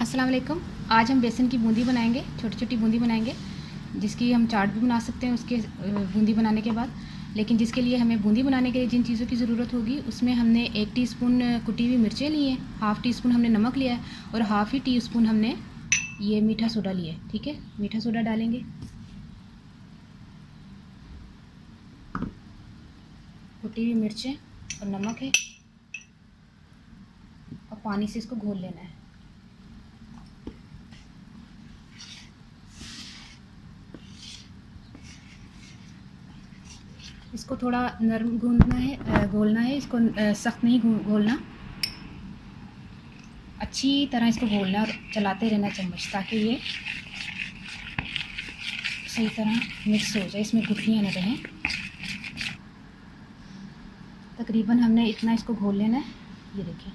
अस्सलाम वालेकुम। आज हम बेसन की बूंदी बनाएंगे, छोटी छोटी बूंदी बनाएंगे जिसकी हम चाट भी बना सकते हैं उसके बूंदी बनाने के बाद। लेकिन जिसके लिए हमें बूंदी बनाने के लिए जिन चीज़ों की ज़रूरत होगी उसमें हमने 1 टीस्पून कुटी हुई मिर्चें ली हैं, हाफ़ टी स्पून हमने नमक लिया है और हाफ़ ही टीस्पून हमने ये मीठा सोडा लिया है। ठीक है, मीठा सोडा डालेंगे, कुटी हुई मिर्चें और नमक है और पानी से इसको घोल लेना है। इसको थोड़ा नरम गूंदना है, घोलना है इसको, सख्त नहीं घोलना, अच्छी तरह इसको घोलना और चलाते रहना चम्मच ताकि ये सही तरह मिक्स हो जाए, इसमें गुठलियाँ न रहें। तकरीबन हमने इतना इसको घोल लेना है। ये देखिए,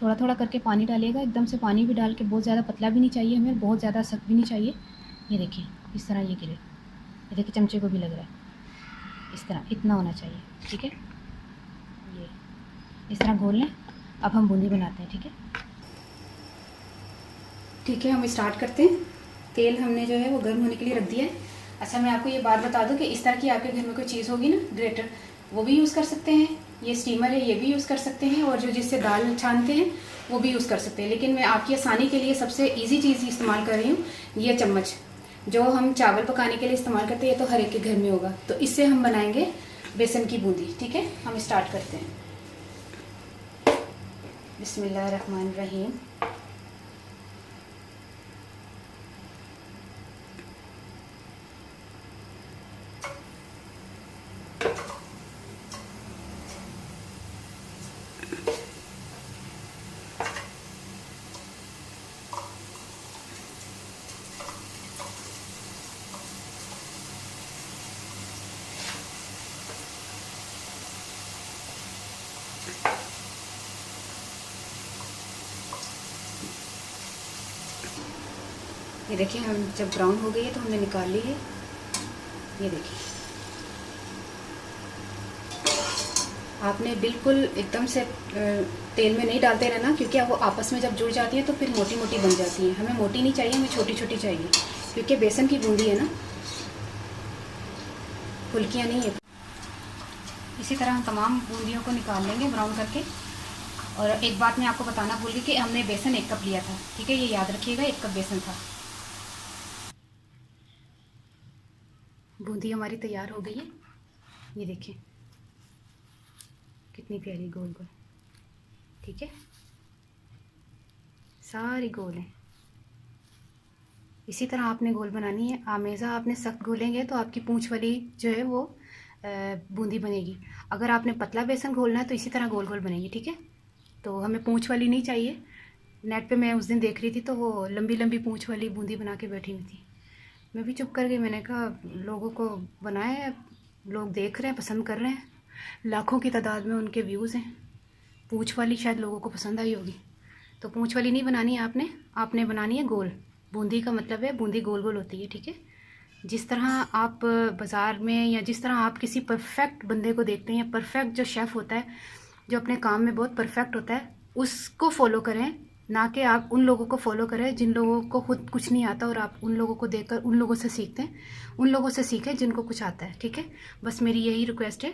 थोड़ा थोड़ा करके पानी डालिएगा, एकदम से पानी भी डाल के बहुत ज़्यादा पतला भी नहीं चाहिए हमें, बहुत ज़्यादा सख्त भी नहीं चाहिए। ये देखिए इस तरह ये गिरे, ये देखिए चमचे को भी लग रहा है, इस तरह इतना होना चाहिए। ठीक है, ये इस तरह घोल लें। अब हम बूंदी बनाते हैं। ठीक है, हम स्टार्ट करते हैं। तेल हमने जो है वो गर्म होने के लिए रख दिया है। अच्छा, मैं आपको ये बात बता दूं कि इस तरह की आपके घर में कोई चीज़ होगी ना, ग्रेटर, वो भी यूज़ कर सकते हैं। ये स्टीमर है, ये भी यूज़ कर सकते हैं, और जो जिससे दाल छानते हैं वो भी यूज़ कर सकते हैं। लेकिन मैं आपकी आसानी के लिए सबसे ईजी चीज़ इस्तेमाल कर रही हूँ, ये चम्मच जो हम चावल पकाने के लिए इस्तेमाल करते हैं। ये तो हर एक के घर में होगा, तो इससे हम बनाएंगे बेसन की बूंदी। ठीक है, हम स्टार्ट करते हैं। बिस्मिल्लाहिर्रहमानिर्रहीम। ये देखिए, हम जब ब्राउन हो गई है तो हमने निकाल ली है। ये देखिए, आपने बिल्कुल एकदम से तेल में नहीं डालते रहना, क्योंकि वो आपस में जब जुड़ जाती है तो फिर मोटी मोटी बन जाती है। हमें मोटी नहीं चाहिए, हमें छोटी छोटी चाहिए, क्योंकि बेसन की बूंदी है ना, फुल्कियाँ नहीं है। इसी तरह हम तमाम बूंदियों को निकाल लेंगे ब्राउन करके। और एक बात मैं आपको बताना भूल गई कि हमने बेसन 1 कप लिया था। ठीक है, ये याद रखिएगा, 1 कप बेसन था। बूंदी हमारी तैयार हो गई है। ये देखिए कितनी प्यारी गोल गोल। ठीक है, सारी गोल है। इसी तरह आपने गोल बनानी है। हमेशा आपने सख्त घोलेंगे तो आपकी पूंछ वाली जो है वो बूंदी बनेगी। अगर आपने पतला बेसन घोलना है तो इसी तरह गोल गोल बनेगी। ठीक है, तो हमें पूंछ वाली नहीं चाहिए। नेट पे मैं उस दिन देख रही थी तो वो लंबी लंबी पूंछ वाली बूंदी बना के बैठी हुई थी। मैं भी चुप कर गई। मैंने कहा लोगों को बनाए, लोग देख रहे हैं, पसंद कर रहे हैं, लाखों की तादाद में उनके व्यूज़ हैं। पूंछ वाली शायद लोगों को पसंद आई होगी। तो पूंछ वाली नहीं बनानी है आपने बनानी है गोल। बूंदी का मतलब है बूंदी गोल गोल होती है। ठीक है, जिस तरह आप बाज़ार में या जिस तरह आप किसी परफेक्ट बंदे को देखते हैं, परफेक्ट जो शेफ़ होता है, जो अपने काम में बहुत परफेक्ट होता है, उसको फॉलो करें, ना कि आप उन लोगों को फॉलो करें जिन लोगों को खुद कुछ नहीं आता और आप उन लोगों को देखकर उन लोगों से सीखते हैं। उन लोगों से सीखें जिनको कुछ आता है। ठीक है, बस मेरी यही रिक्वेस्ट है।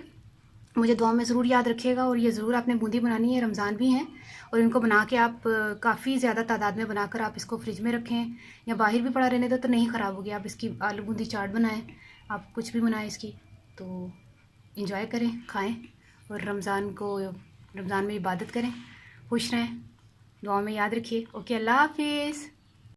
मुझे दुआ में ज़रूर याद रखिएगा, और ये ज़रूर आपने बूंदी बनानी है। रमज़ान भी हैं और इनको बना के आप काफ़ी ज़्यादा तादाद में बनाकर आप इसको फ्रिज में रखें या बाहर भी पड़ा रहने दो तो नहीं ख़राब होगी। आप इसकी आलू बूंदी चाट बनाएं, आप कुछ भी बनाएं इसकी, तो इंजॉय करें, खाएं और रमज़ान में इबादत करें। खुश रहें, दुआ में याद रखिए। ओके, अल्लाह हाफिज़।